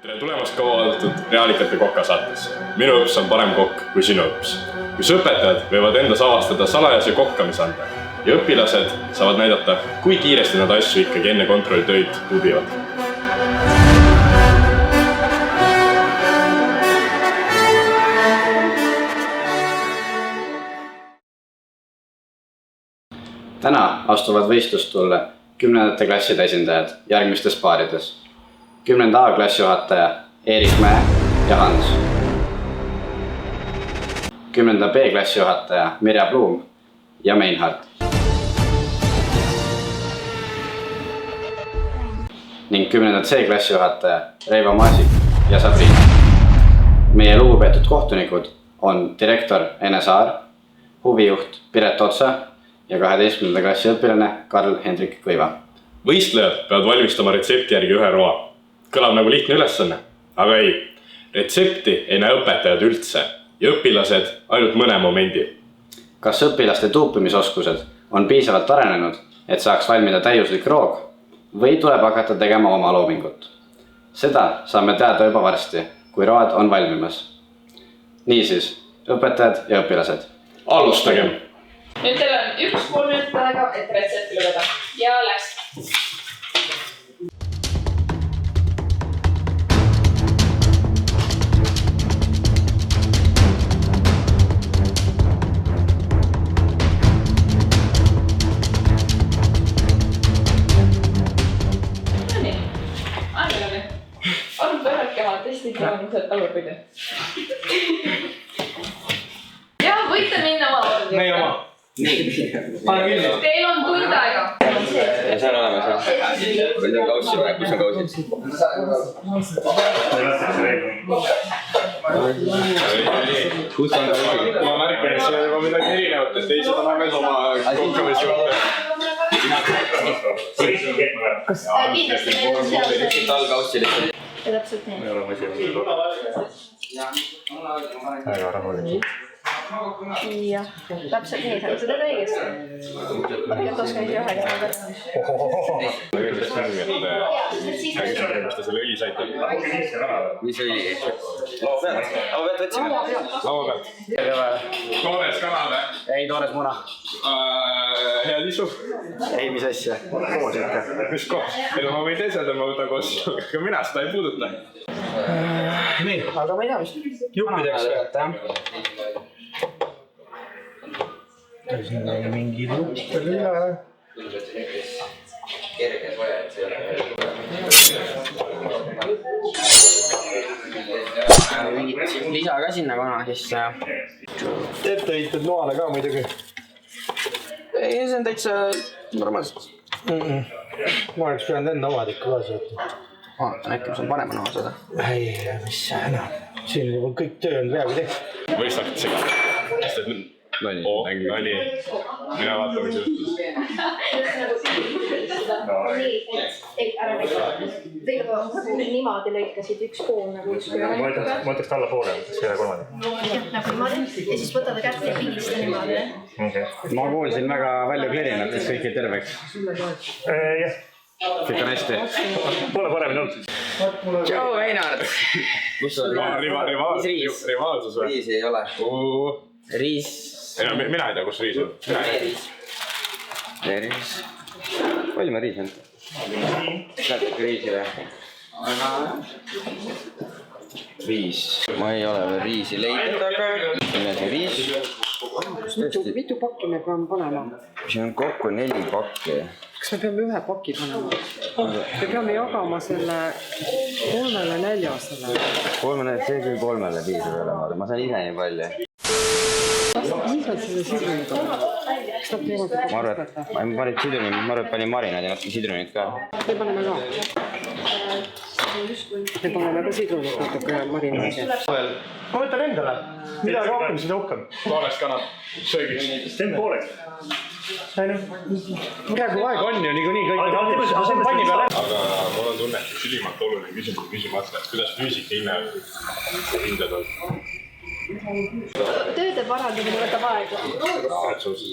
Tere tulemast kaua oodatud Reaalikate Koka saatesse. Minu õps on parem kokk kui sinu õps. Kus õpetajad võivad endas avastada salajase kohkamisande ja õpilased saavad näidata, kui kiiresti nad asju ikkagi enne kontrollitöid tubivad. Täna astuvad võistlustulle 10. klasside esindajad järgmistes paarides. 10. A klassijuhataja Eerik Mäe ja Hans. 10. B klassijuhataja Mirja Bluum ja Meinhard. Ning 10. C klassijuhataja Reivo Maasik ja Sabriina. Meie lugupeetud kohtunikud on direktor Ene Saar, huvijuht Piret Otsa ja 12. klassi õpilane Karl-Hendrik Kõiva. Võistlejad peavad valmistama retsepti järgi ühe roa. Kõlab nagu lihtne ülesanne, aga ei. Retsepti ei näe õpetajad üldse ja õpilased ainult mõne momendi. Kas õpilaste tuupimisoskused on piisavalt arenenud, et saaks valmida täiuslik roog või tuleb hakata tegema oma loomingut? Seda saame teada juba varsti, kui road on valmimas. Niisiis, õpetajad ja õpilased. Alustagem! Nüüd teil on 1,5 minutit aega, et retsepti lugeda. Ja läks! Nonii, aega läbi. On pöörake oma testid tulemused tagurpidi. Ja võite minna oma ordi. Meie oma. Teil on tund aega. Ja see on olemas, jah? Aga see on kaussi või? Kus on kausid? Kus on kausid? Ma märkan, et see on juba midagi erinevat, et teised on alles oma kokkamisjuurde. Kas all kaussi lihtsalt? Ja täpselt nii. Me oleme esimesed. Väga rahulikult. Jah, täpselt nii, sa seda õigesti. Ma tegelikult oskan ise ühe käima võtta. Ma küllest nii, et räägis, kus te selle õli saite. Mis õli? Laua pealt? Laua pealt võtsime? Laua pealt. Toores kanale. Ei, toores muna. Head isu. Ei, mis asja? Koos ikka. Mis koos? Ma võin teised, ma võtan koos. Aga mina seda ei puuduta. Nii. Aga ma ei tea, mis Juppideks või? Siin on mingi lupp veel üle. Kerge soe, et see ei ole. Mingit lisa ka sinna kana, siis... Ette heitud noale ka muidugi. Ei, see on täitsa normaalselt. Ma oleks pidanud enda omad ikka ka seotud. Vaatan äkki, ma saan parema noa seda. Ei, mis see enam. Siin on kõik töö on peaaegu tehtud. Võiks hakata segama. Nonii. Nonii. Mina vaatan, mis juhtus. Tegelikult niimoodi lõikasid üks pool nagu ükski ühe. Ma ütleks talle poole, ütleks ühe kolmandik. Jah, nagu niimoodi. Ja siis võtad kätte ja pigista niimoodi. Ma kuulsin väga palju klerinat, siis kõik jäi terveks. Jah, Kõik on hästi. pole paremini olnud. Tšau, Meinhard! Kus on riis? Rivaalsus või? Riisi ei ole. Riis. Mina ei tea, kus riis on. Riis. Palju ma riis on? Lähete riisi või? Riis. Ma ei ole veel riisi leidnud, aga siin on see riis. Mitu pakki me peame panema? Siin on kokku 4 pakki. Kas me peame ühe paki panema? Me peame jagama selle 3-4-sele. See küll 3-le piisab olema, aga ma saan ise nii palju. Mis on selle sidrunid on? Kas nad teevad Ma arvan, et panin marinaad ja natuke sidrunit ka. Me paneme ka. Me paneme ka sidrunit natuke marinaadi. Ma võtan endale. Mida rohkem, seda uhkem. Toores kanal. Söögiks. Teen pooleks. Praegu aeg on ju niikuinii kõik. See on panni peale. Aga mul on tunne, et ülimalt oluline küsimus küsimata, kuidas füüsika hindad on? tööde parandamine võtab aega.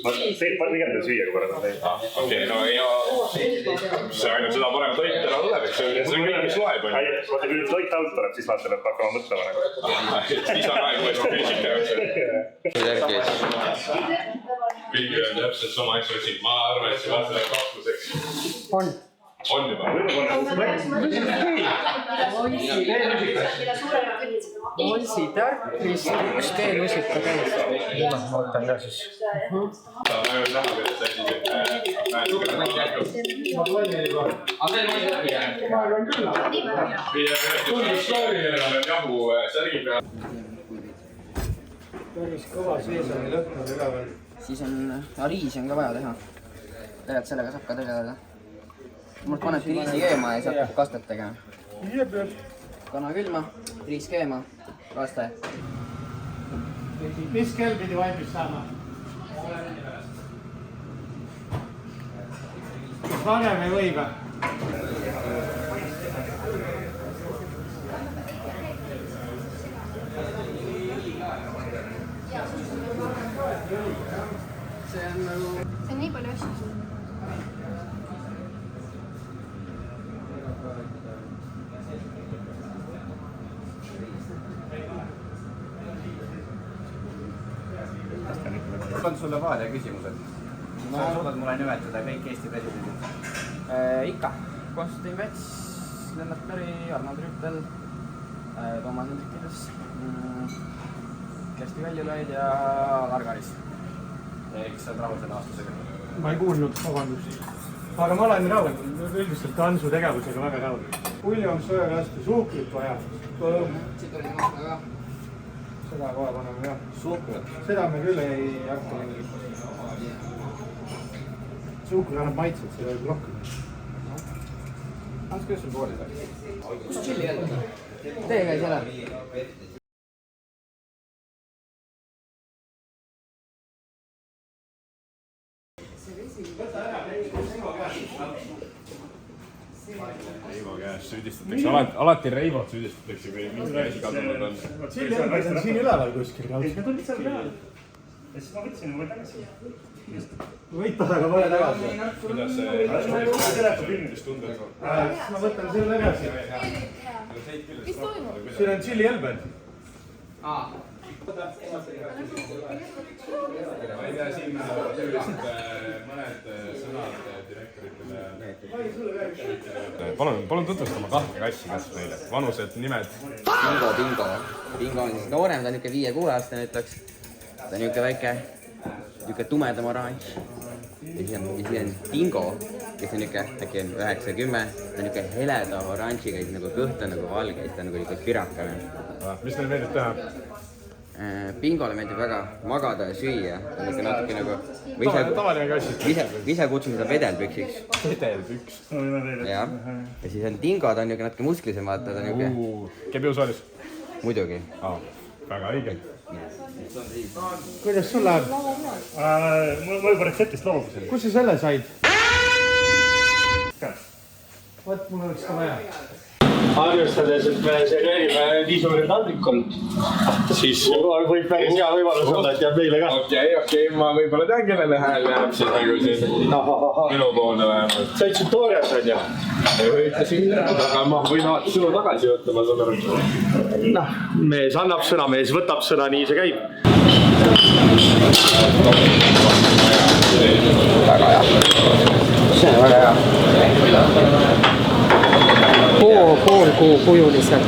Ma pigem teen süüa, kui parem teid. Okei, no ja see ainult seda parem toit ära tuleb, eks see on kõik, mis loeb. Vaata, kui nüüd toit alt tuleb, siis vaata, peab hakkama mõtlema. Siis on aeg võtta füüsika jaoks. Kõigil on täpselt sama asja otsing. Ma arvan, et see vaata läheb kahtluseks. On juba. Olsi Tartris üks teenusika käis. Ma võtan ka siis. Ta on ainult näha, kuidas see asi Päris kõva seesami lõhnad üleval. Siis on, riisi on ka vaja teha. Tegelikult sellega saab ka tegeleda. Mul panebki riisi keema ja siis hakkab kastet tegema. Kana külma, riis keema, kaste. Mis kell pidi valmis saama? Kas varem ei või või? See on nagu... See on nii palju asju. Mul on sulle vaade küsimused. Sa suudad mulle nimetada kõik Eesti presidendid? Ikka. Konstantin Mets, Lennart Meri, Arnold Rüütel, Toomas Hendrikides, Kersti Kaljulaid ja Alar Karis. Eks sa oled rahul selle vastusega? Ma ei kuulnud, vabandust. Aga ma olen rahul, üldiselt Hansu tegevusega väga rahul. William Sõjarastu, suhkrit vaja. Siit oli mahka ka. Seda kohe paneme jah. Suhkrut. Seda me küll ei hakka mingi. Suhkur annab maitset, seda võib rohkem. Hans, kuidas sul koolis oli? Kus tšilli jälle? Tee käis jälle. Reivo käest süüdistatakse. Alati Reivot süüdistatakse, kui mingi asi kadunud on. Tšilli on siin üleval kuskil. Ja siis ma võtsin või tagasi. Võitad, aga pole tagasi. Kuidas see filmidest tundub? Ma võtan selle tagasi. Mis toimub? Siin on tšilli helbed. Ma ei tea, siin mõned sõnad direktoritele. Palun tutvustama kahte kassi kas meile. Vanused, nimed. Bingo. Bingo on siis noorem, ta on niisugune 5-6-aastane ütleks. Ta on niisugune väike, niisugune tumedam oranž. Ja siis on Dingo, kes on niisugune äkki 9-10. Ta on niisugune heleda oranžiga, siis nagu kõht on nagu valge, siis ta on nagu niisugune pirakane. Mis neil meeldib teha? Bingole meeldib väga magada ja süüa. Ta on niisugune natuke nagu... Tavaline kassi. Ise kutsun seda vedelpüksiks. Vedelpüks. Jah. Ja siis on Dingo, ta on niisugune natuke musklisem, vaata. Ta on niisugune... Käib jõusaalis? Muidugi. Väga õige. Kuidas sul läheb? Ma juba retseptist loobusin. Kus sa selle said? Võt, mul oleks ka vaja. Arvestades, et me serveerime nii suurel taldrikul, siis võib päris hea võimalus olla, et jääb meile ka. Okei, ma võib-olla tean, kellele hääl jääb siis nagu siin minu poolne vähemalt. Sa ütlesid toores, on ju? Ütlesin, aga ma võin alati sõnu tagasi võtta, ma saan aru. Noh, mees annab sõna, mees võtab sõna, nii see käib. Väga hea. See on väga hea. Pool kuu kujuliselt.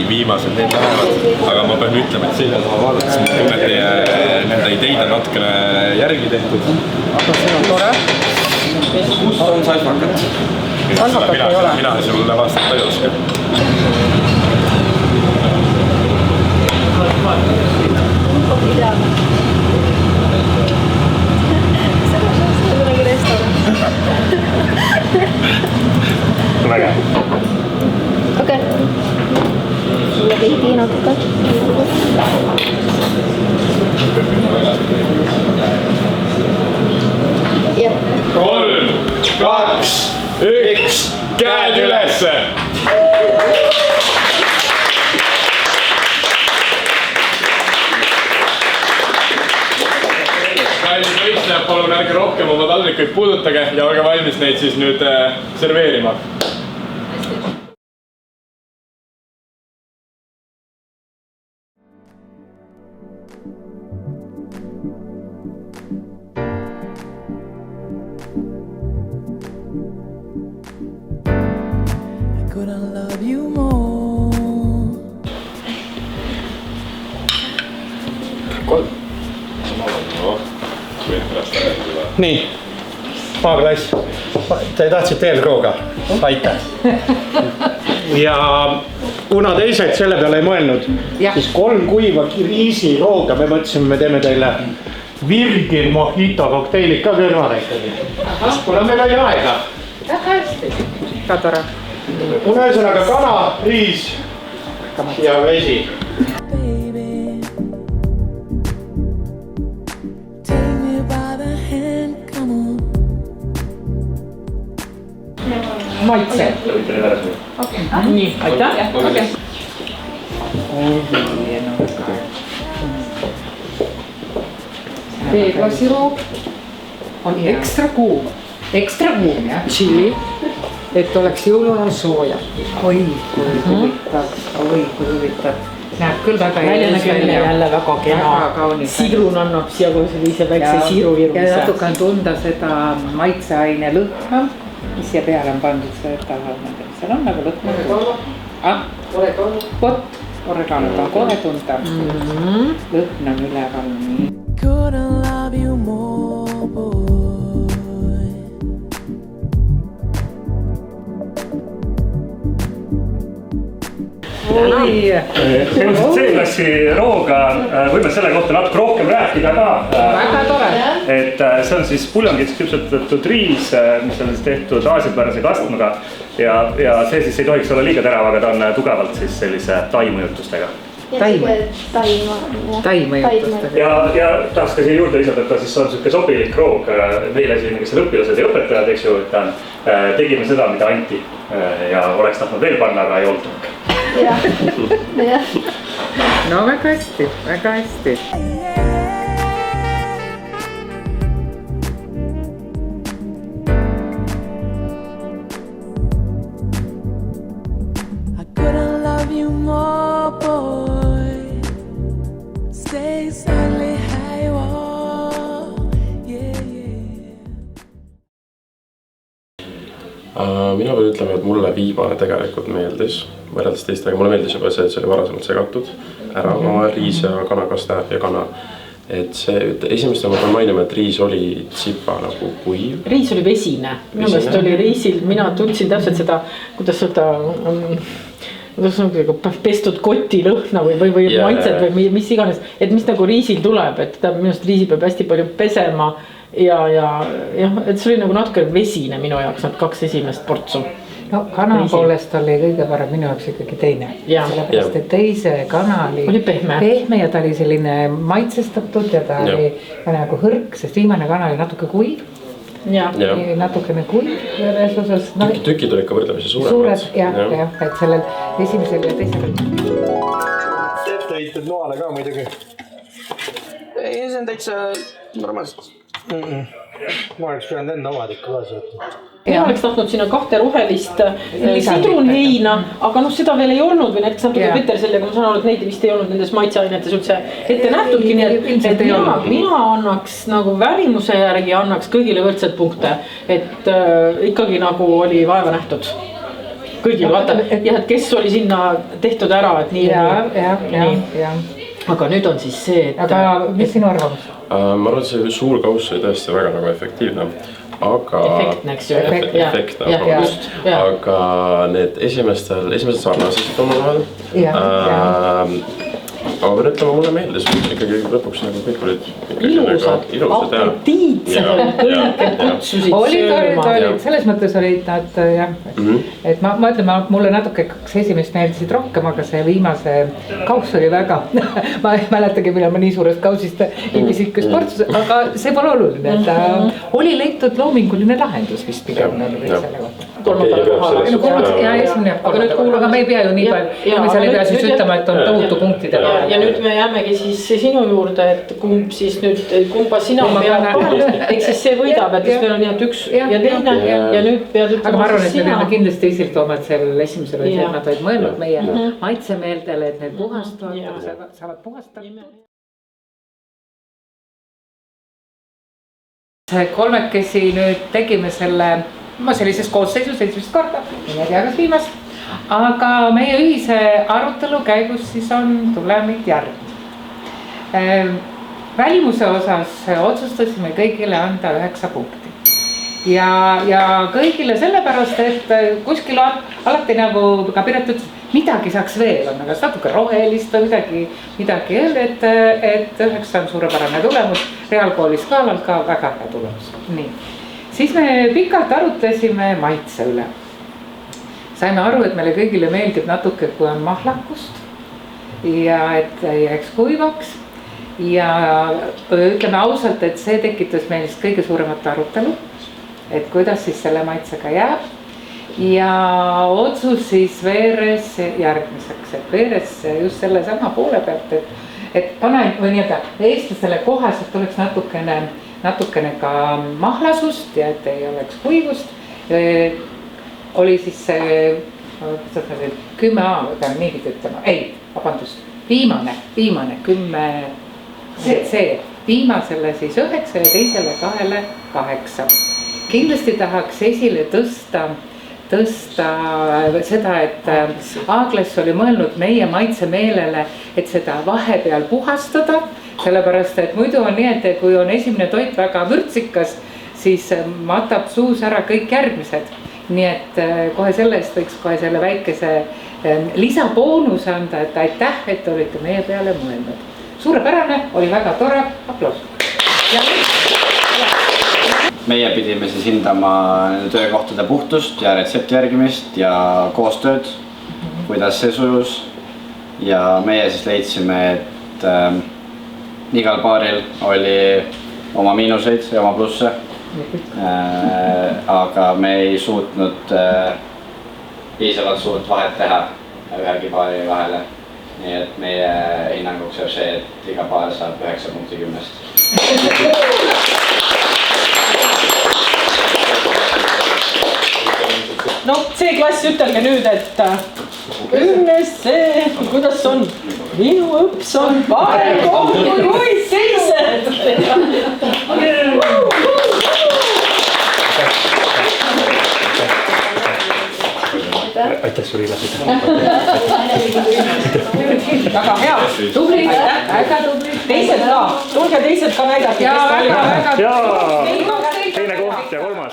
Viimased need lähevad, aga ma pean ütlema, et selja taha vaadates ma tunnen, et teie nende ideid on natukene järgi tehtud. Aga see on tore. On salmakat. Salmakat ei ole. Mina sulle vastata ei oska. See on nagu restoran. Väga. Okei. Mulle veidi natuke. Jah. 3, 2, 1, käed ülesse! taldrikuid puudutage ja olge valmis neid siis nüüd serveerima. Nii, maaklass, te tahtsite eelrooga, aitäh. Ja kuna teised selle peale ei mõelnud, siis 3 kuiva riisirooga me mõtlesime, me teeme teile Virgin Mojito kokteilid ka kõrvale ikkagi. Kuna meil oli aega. Hästi, ka tore. Ühesõnaga kana, riis ja vesi. Maitse. Nii, aitäh. Veeglasiroog on ekstra kuum, tšilli, et oleks jõuluajal sooja. Oi, kui huvitav. Näeb küll väga välja jälle väga kena. Sigrun annab siia kohe sellise väikse siiruvirmise. Ja natuke on tunda seda maitseaine lõhna, mis siia peale on pandud seda, seal on nagu lõhna. Vot, oreganot on kohe tunda. Lõhn on üleval. Couldn't love you more, boy. C-klassi rooga võime selle kohta natuke rohkem rääkida ka. Väga tore. Et see on siis puljongiks küpsetatud riis, mis on siis tehtud aasiapärase kastmega ja see siis ei tohiks olla liiga terav, aga ta on tugevalt siis sellise taimõjutustega. Taimõjutustega. Ja tahaks ka siia juurde lisada, et ta siis on selline sobilik roog meile siin, kes on õpilased ja õpetajad, eks ju, et tegime seda, mida anti ja oleks tahtnud veel panna, aga ei olnud. No väga hästi, väga hästi. I couldn't love you more, boy. Stay slightly high wall. Mina pean ütlema, et mulle viimane tegelikult meeldis võrreldes teistega. Mulle meeldis juba see, et see oli varasemalt segatud ära riis ja kanakaste ja kana. Et see esimest ma pean mainima, et riis oli tsipa nagu kuiv. Riis oli vesine. Minu meelest oli riisil, mina tundsin täpselt seda, kuidas seda pestud koti lõhna või maitsed või mis iganes. Et mis nagu riisil tuleb, et minu meelest riisi peab hästi palju pesema. Ja, et see oli nagu natuke vesine minu jaoks, need 2 esimest portsu. No kana poolest oli kõige parem minu jaoks ikkagi teine. Sellepärast, et teise kana oli pehme ja ta oli selline maitsestatud ja ta oli nagu hõrk, sest viimane kana oli natuke kuiv. Natukene kuiv ühes osas. Tükid olid ka võrdlemisi suuremad. Suured, et sellel esimesel ja teisel. Ette heitud noale ka muidugi. Ei, see on täitsa normaalselt. Ma oleks pidanud enda omad ikka ka saata. Mina oleks tahtnud sinna 2 rohelist sidrunheina, aga seda veel ei olnud või näiteks natuke Peter sellega, ma saan aru, et neid vist ei olnud nendes maitseainetes üldse ette nähtudki, nii et mina annaks nagu värimuse järgi annaks kõigile võrdselt punkte, et ikkagi nagu oli vaeva nähtud. Kõigil, vaata, et kes oli sinna tehtud ära, et nii. Aga nüüd on siis see, et... Aga mis sinu arvamus? Ma arvan, et see suur kauss oli tõesti väga nagu efektiivne. Efektne, eks ju. Efektne, aga need esimesed sarnased omavahel. Aga pean ütlema, mulle meeldis, ikkagi lõpuks nagu kõik olid ilusad, apetiitsed olid kõik, et kutsusid sööma. Selles mõttes olid nad, et ma ütlen, mulle natuke 2 esimest meeldisid rohkem, aga see viimase kauss oli väga, ma ei mäletagi, millal ma nii suurest kausist ilmisikust portsus, aga see pole oluline, et oli leitud loominguline lahendus vist pigem selle kohta. kolmapäeval kohal. Aga me ei pea ju nii palju, me seal ei pea siis ütlema, et on tohutu punktidele. Ja nüüd me jäämegi siis sinu juurde, et kumb siis nüüd, kumba sina pead vahel, eks siis see võidab, et meil on nii, et üks ja teine ja nüüd pead ütlema. Aga ma arvan, et me peame kindlasti esile tooma, et sellel esimesel oli see, et nad olid mõelnud meie maitsemeeldele, et need puhastavad, saavad puhastada. Kolmekesi nüüd tegime selle, sellises koosseisus esimest korda, ei tea kas viimast, aga meie ühise arutelu käigus siis on tulemid järgmised. Välimuse osas otsustasime kõigile anda 9 punkti. Ja kõigile sellepärast, et kuskil alati nagu ka Piret ütles, midagi saaks veel on, aga natuke rohelist või midagi öelda, et 9 on suurepärane tulemus, reaalkooli skaalalt ka väga hea tulemus. Nii. Siis me pikalt arutlesime maitse üle. Saime aru, et meile kõigile meeldib natuke, kui on mahlakust ja et jääks kuivaks. Ja ütleme ausalt, et see tekitas meil kõige suuremat arutelu, et kuidas siis selle maitsega jääb. Ja otsus siis veeres järgmiseks, et veeres just selle sama poole pealt, et pane või nii-öelda eestlasele kohaselt oleks natukene ka mahlasust ja et ei oleks kuivust. Oli siis see 10A, pean niipidi ütlema, viimane 10 C, viimasele siis 9 ja teisele 2-le 8. Kindlasti tahaks esile tõsta seda, et Aagles oli mõelnud meie maitsemeelele, et seda vahepeal puhastada, sellepärast et muidu on nii, et kui on esimene toit väga vürtsikas, siis matab suus ära kõik järgmised. Nii et kohe selle eest võiks kohe selle väikese lisaboonuse anda, et aitäh, et olite meie peale mõelnud. Suurepärane, oli väga tore, aplaus. Meie pidime siis hindama töökohtade puhtust ja retsepti järgimist ja koostööd, kuidas see sujus. Ja meie siis leidsime, et igal paaril oli oma miinuseid ja oma plusse. Aga me ei suutnud piisavalt suurt vahet teha ühegi paari vahele. Nii et meie hinnanguks jääb see, et iga paar saab 9 punkti 10-st. No see klass ütelge nüüd, et 10 see, kuidas on? Minu õps on parem kui teised. Aitäh sulle ilased. Väga hea, tubli, väga tubli. Teised ka, tulge teised ka näidata. Jaa, teine koht ja 3.